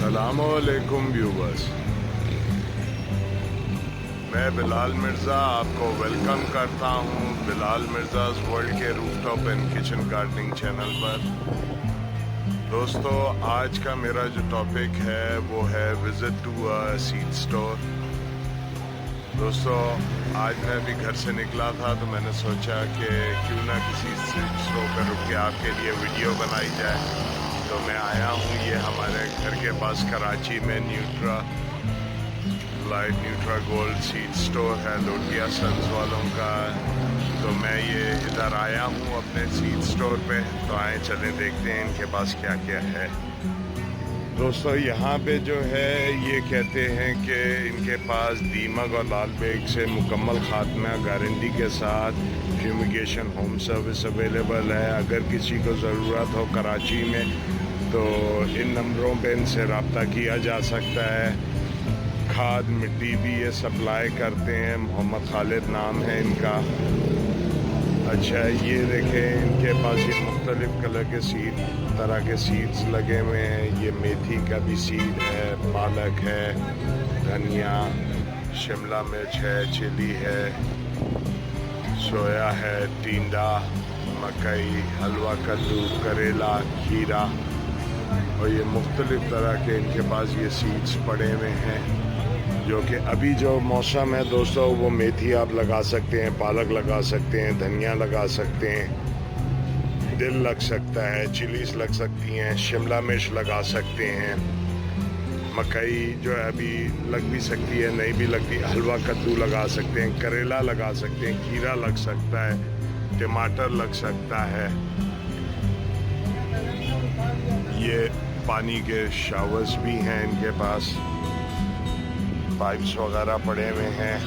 अस्सलामुअलैकुम व्यूवर्स, मैं बिलाल मिर्ज़ा आपको वेलकम करता हूं बिलाल मिर्ज़ा's वर्ल्ड के rooftop and kitchen gardening channel पर। दोस्तों, आज का मेरा जो टॉपिक है वो है visit to a seed store. दोस्तों, आज मैं भी घर से निकला था तो मैंने सोचा कि क्यों ना किसी सीड स्टोर पर रुक के आपके लिए वीडियो बनाई जाए। तो मैं आया हूँ, ये हमारे घर के पास कराची में न्यूट्रा गोल्ड सीड स्टोर है, लोटिया सन्स वालों का। तो मैं ये इधर आया हूँ अपने सीड स्टोर पे, तो आए चले देखते हैं इनके पास क्या क्या है। दोस्तों, यहाँ पे जो है ये कहते हैं कि इनके पास दीमक और लाल बेग से मुकम्मल खात्मा गारंटी के साथ फ्यूमिगेशन होम सर्विस अवेलेबल है। अगर किसी को ज़रूरत हो कराची में तो इन नंबरों पे इनसे रब्ता किया जा सकता है। खाद मिट्टी भी ये सप्लाई करते हैं। मोहम्मद खालिद नाम है इनका। अच्छा, ये देखें, इनके पास ये मुख्तलिफ कलर के तरह के सीड्स लगे हुए हैं। ये मेथी का भी सीड है, पालक है, धनिया, शिमला मिर्च है, चिली है, सोया है, टिंडा, मकई, हलवा कद्दू, करेला, खीरा, और ये मुख्तलिफ तरह के इनके पास ये सीड्स पड़े हुए हैं। जो कि अभी जो मौसम है दोस्तों, वो मेथी आप लगा सकते हैं, पालक लगा सकते हैं, धनिया लगा सकते हैं, दिल लग सकता है, चिलीज लग सकती हैं, शिमला मिर्च लगा सकते हैं, मकई जो है अभी लग भी सकती है, नहीं भी लगती, हलवा कद्दू लगा सकते हैं, करेला लगा सकते हैं, खीरा लग सकता है, टमाटर लग सकता है। ये पानी के शावर्स भी हैं इनके पास, पाइप्स वगैरह पड़े हुए हैं।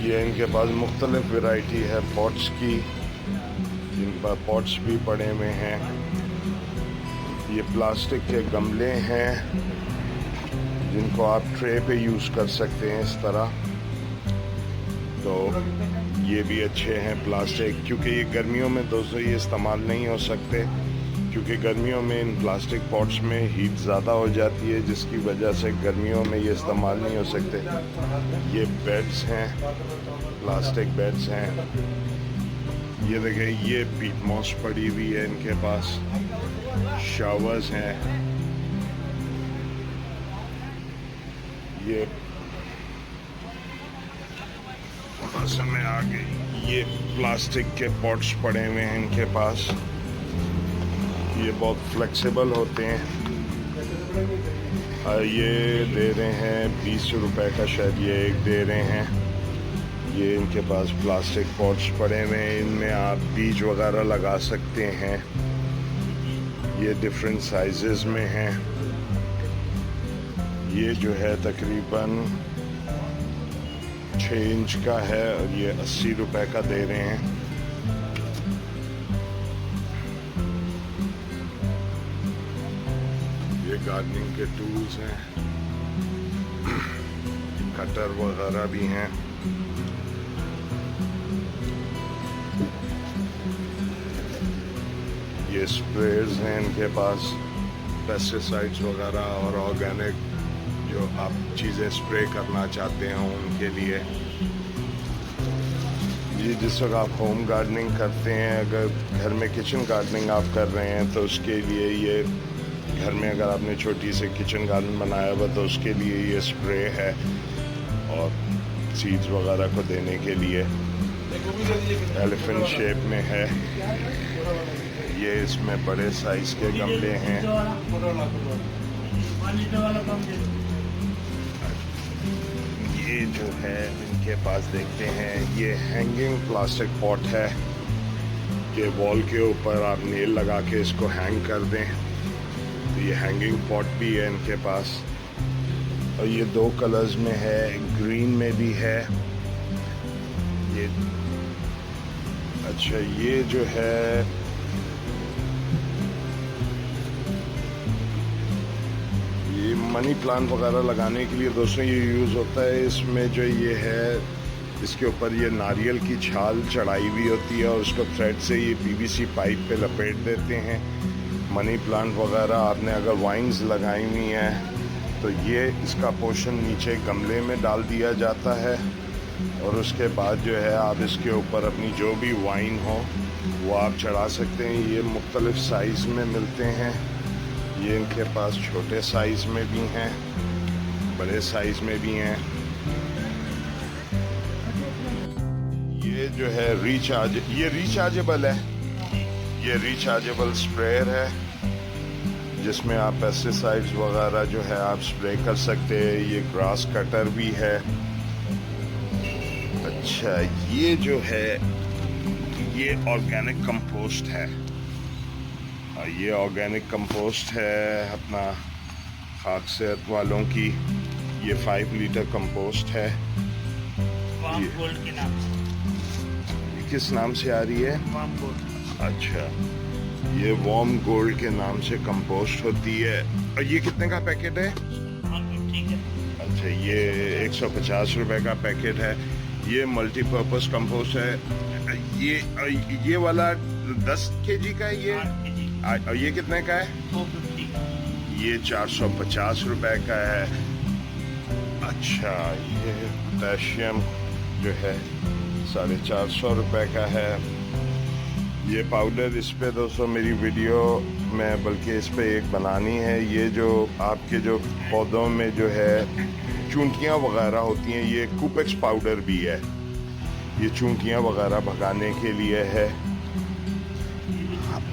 ये इनके पास मुख्तलिफ वैरायटी है पॉट्स की, जिन पर पॉट्स भी पड़े हुए हैं। ये प्लास्टिक के गमले हैं जिनको आप ट्रे पे यूज़ कर सकते हैं इस तरह। तो ये भी अच्छे हैं प्लास्टिक, क्योंकि ये गर्मियों में दोस्तों ये इस्तेमाल नहीं हो सकते, क्योंकि गर्मियों में इन प्लास्टिक पॉट्स में हीट ज़्यादा हो जाती है, जिसकी वजह से गर्मियों में ये इस्तेमाल नहीं हो सकते। ये बेड्स हैं, प्लास्टिक बेड्स हैं। ये देखें, ये पीट मॉस पड़ी हुई है इनके पास, शावर्स हैं। ये मौसम में आ गई, ये प्लास्टिक के पॉट्स पड़े हुए हैं इनके पास। ये बहुत फ्लेक्सिबल होते हैं। ये दे रहे हैं 20 रुपए का, शायद ये एक दे रहे हैं। ये इनके पास प्लास्टिक पॉट्स पड़े हुए हैं, इनमें आप बीज वगैरह लगा सकते हैं। ये डिफरेंट साइजेस में हैं। ये जो है तकरीबन 6 इंच का है और ये 80 रुपए का दे रहे हैं। ये गार्डनिंग के टूल्स हैं, कटर वगैरह भी हैं। ये स्प्रेयर्स हैं इनके पास, पेस्टिसाइड्स वगैरह और ऑर्गेनिक जो आप चीज़ें स्प्रे करना चाहते हो उनके लिए। ये जिस वक्त आप होम गार्डनिंग करते हैं, अगर घर में किचन गार्डनिंग आप कर रहे हैं तो उसके लिए ये, घर में अगर आपने छोटी सी किचन गार्डन बनाया हुआ तो उसके लिए ये स्प्रे है, और सीड्स वगैरह को देने के लिए एलिफेंट शेप में है। ये इसमें बड़े साइज के गमले हैं। ये जो है इनके पास देखते हैं, ये हैंगिंग प्लास्टिक पॉट है कि वॉल के ऊपर आप नेल लगा के इसको हैंग कर दें। तो ये हैंगिंग पॉट भी है इनके पास, और ये 2 कलर्स में है, ग्रीन में भी है। ये अच्छा, ये जो है ये मनी प्लांट वगैरह लगाने के लिए दोस्तों ये यूज़ होता है। इसमें जो ये है इसके ऊपर ये नारियल की छाल चढ़ाई हुई होती है और उसको थ्रेड से ये पीवीसी पाइप पे लपेट देते हैं। मनी प्लांट वगैरह आपने अगर वाइन्स लगाई हुई हैं तो ये इसका पोर्शन नीचे गमले में डाल दिया जाता है और उसके बाद जो है आप इसके ऊपर अपनी जो भी वाइन हो वो आप चढ़ा सकते हैं। ये मुख्तलिफ साइज़ में मिलते हैं। ये इनके पास छोटे साइज़ में भी हैं, बड़े साइज़ में भी हैं। ये जो है ये रिचार्जेबल है। ये रिचार्जेबल स्प्रेयर है जिसमें आप पेस्टिसाइड्स वगैरह जो है आप स्प्रे कर सकते हैं। ये ग्रास कटर भी है। अच्छा, ये जो है ये ऑर्गेनिक कंपोस्ट है। ये ऑर्गेनिक कंपोस्ट है अपना खाक सेहत वालों की। ये 5 लीटर कंपोस्ट है। वार्म गोल्ड के नाम से। किस नाम से आ रही है? Warm gold. अच्छा, ये वार्म गोल्ड के नाम से कंपोस्ट होती है। और ये कितने का पैकेट है? ठीक है। अच्छा, ये 150 रुपए का पैकेट है। ये मल्टीपर्पज कंपोस्ट है। ये वाला 10 केजी का है। और ये कितने का है? 450 का। ये 450 रुपए का है। अच्छा, ये पोटेशियम जो है 450 रुपए का है। ये पाउडर इस पे दोस्तों मेरी वीडियो में बल्कि इस पे एक बनानी है। ये जो आपके जो पौधों में जो है चूंटियाँ वगैरह होती हैं, ये कुपेक्स पाउडर भी है। ये चूंटियाँ वगैरह भगाने के लिए है।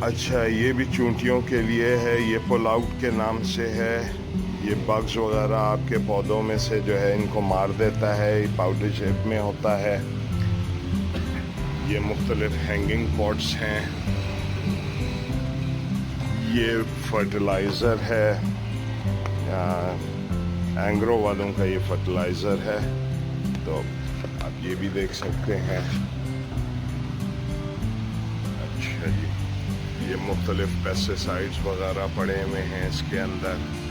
अच्छा, ये भी चूंटियों के लिए है। ये पुल आउट के नाम से है। ये बग्स वगैरह आपके पौधों में से जो है इनको मार देता है। ये पाउडर शेप में होता है। ये मुख्तलिफ हैंगिंग पॉट्स हैं। ये फर्टिलाइज़र है, एंग्रो वालों का ये फर्टिलाइज़र है, तो आप ये भी देख सकते हैं। अच्छा जी, ये मुख्तलिफ पेस्टिसाइड्स वगैरह पड़े हुए हैं इसके अंदर।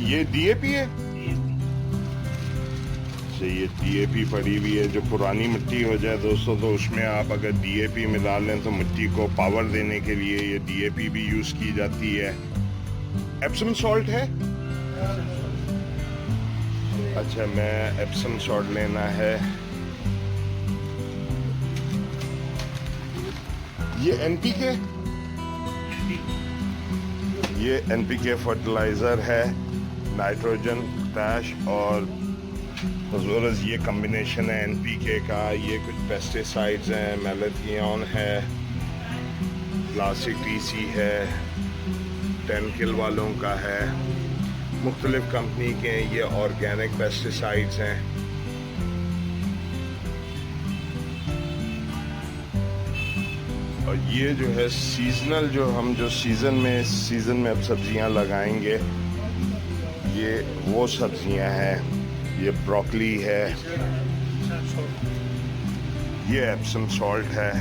ये डीएपी है। अच्छा, ये डीएपी पड़ी हुई है। जो पुरानी मिट्टी हो जाए दोस्तों तो उसमें आप अगर डीएपी मिला लें तो मिट्टी को पावर देने के लिए ये डीएपी भी यूज की जाती है। एप्सम सॉल्ट है। अच्छा, मैं एप्सम सॉल्ट लेना है। ये एनपीके, ये एनपीके फर्टिलाइज़र है। नाइट्रोजन, पोटैश और फॉस्फोरस ये कम्बिनेशन है एनपीके का। ये कुछ पेस्टिसाइड्स हैं, मैलाथियोन है, क्लासिक टीसी है, 10 किल वालों का है। मुख्तलिफ कंपनी के ये ऑर्गेनिक पेस्टिसाइड्स हैं। और ये जो है सीजनल, जो हम जो सीज़न में अब सब्जियां लगाएंगे, ये वो सब्जियां हैं। ये ब्रोकली है, ये एप्सम सॉल्ट है।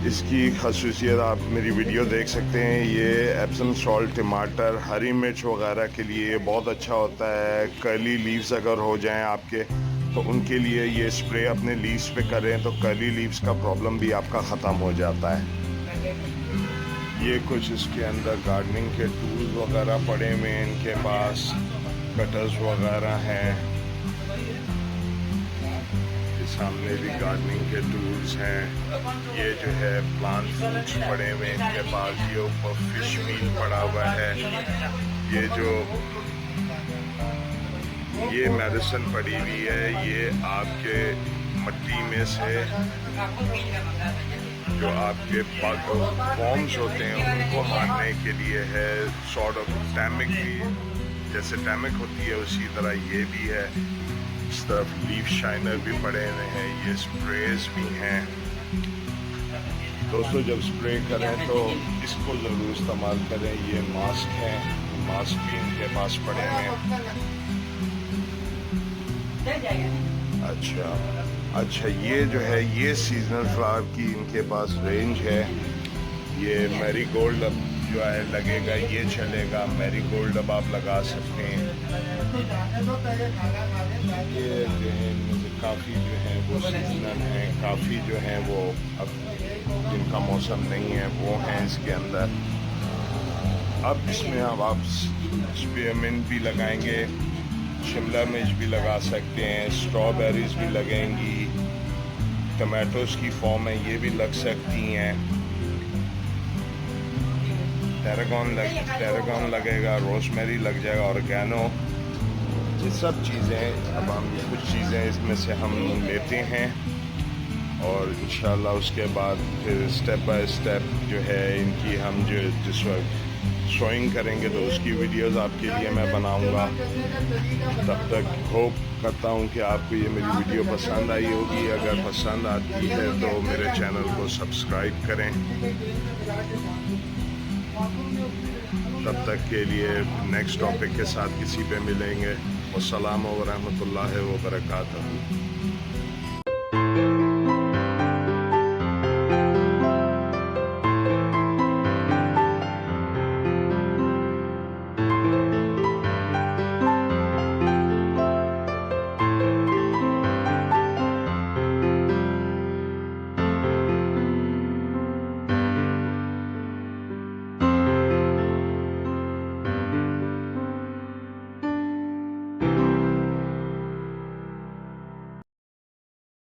इसकी खसूसियत आप मेरी वीडियो देख सकते हैं। ये एप्सम सॉल्ट टमाटर, हरी मिर्च वगैरह के लिए ये बहुत अच्छा होता है। कर्ली लीव्स अगर हो जाएं आपके तो उनके लिए ये स्प्रे अपने लीव्स पे करें तो कर्ली लीव्स का प्रॉब्लम भी आपका ख़त्म हो जाता है। ये कुछ इसके अंदर गार्डनिंग के टूल्स वगैरह पड़े हुए हैं इनके पास, कटर्स वगैरह हैं। सामने भी गार्डनिंग के टूल्स हैं। ये जो है प्लांट फूड्स पड़े हुए हैं इनके पास। ये ऊपर फिश मील पड़ा हुआ है। ये जो ये मेडिसिन पड़ी हुई है, ये आपके मिट्टी में से जो आपके फॉर्म्स होते हैं उनको मारने के लिए है। सॉर्ट ऑफ टैमिक भी, जैसे टैमिक होती है उसी तरह ये भी है। इस तरफ लीफ शाइनर भी पड़े हुए हैं। ये स्प्रेज भी हैं। दोस्तों, जब स्प्रे करें तो इसको ज़रूर इस्तेमाल करें। ये मास्क है, मास्क भी इनके पास पड़े हैं। अच्छा, ये जो है ये सीजनल फ्लावर की इनके पास रेंज है। ये मैरीगोल्ड जो है लगेगा ये चलेगा। मैरीगोल्ड अब आप लगा सकते हैं। ये जो है काफ़ी जो है वो सीजनल हैं, काफ़ी जो हैं वो अब जिनका मौसम नहीं है वो हैं इसके अंदर। अब इसमें अब आप स्पीयरमिंट भी लगाएंगे, शिमला मिर्च भी लगा सकते हैं, स्ट्रॉबेरीज भी लगेंगी, टमाटोज की फॉर्म में ये भी लग सकती हैं, टेरागॉन लगेगा, रोजमेरी लग जाएगा, ऑर्गेनो, ये सब चीज़ें। अब हम कुछ चीज़ें इसमें से हम लेते हैं और इंशाल्लाह उसके बाद फिर स्टेप बाय स्टेप जो है इनकी हम जो जिस वक्त शोइंग करेंगे तो उसकी वीडियोस आपके लिए मैं बनाऊंगा। तब तक होप करता हूं कि आपको ये मेरी वीडियो पसंद आई होगी। अगर पसंद आती है तो मेरे चैनल को सब्सक्राइब करें। तब तक के लिए नेक्स्ट टॉपिक के साथ किसी पे मिलेंगे। वस्सलाम व रहमतुल्लाहि व बरकातहू।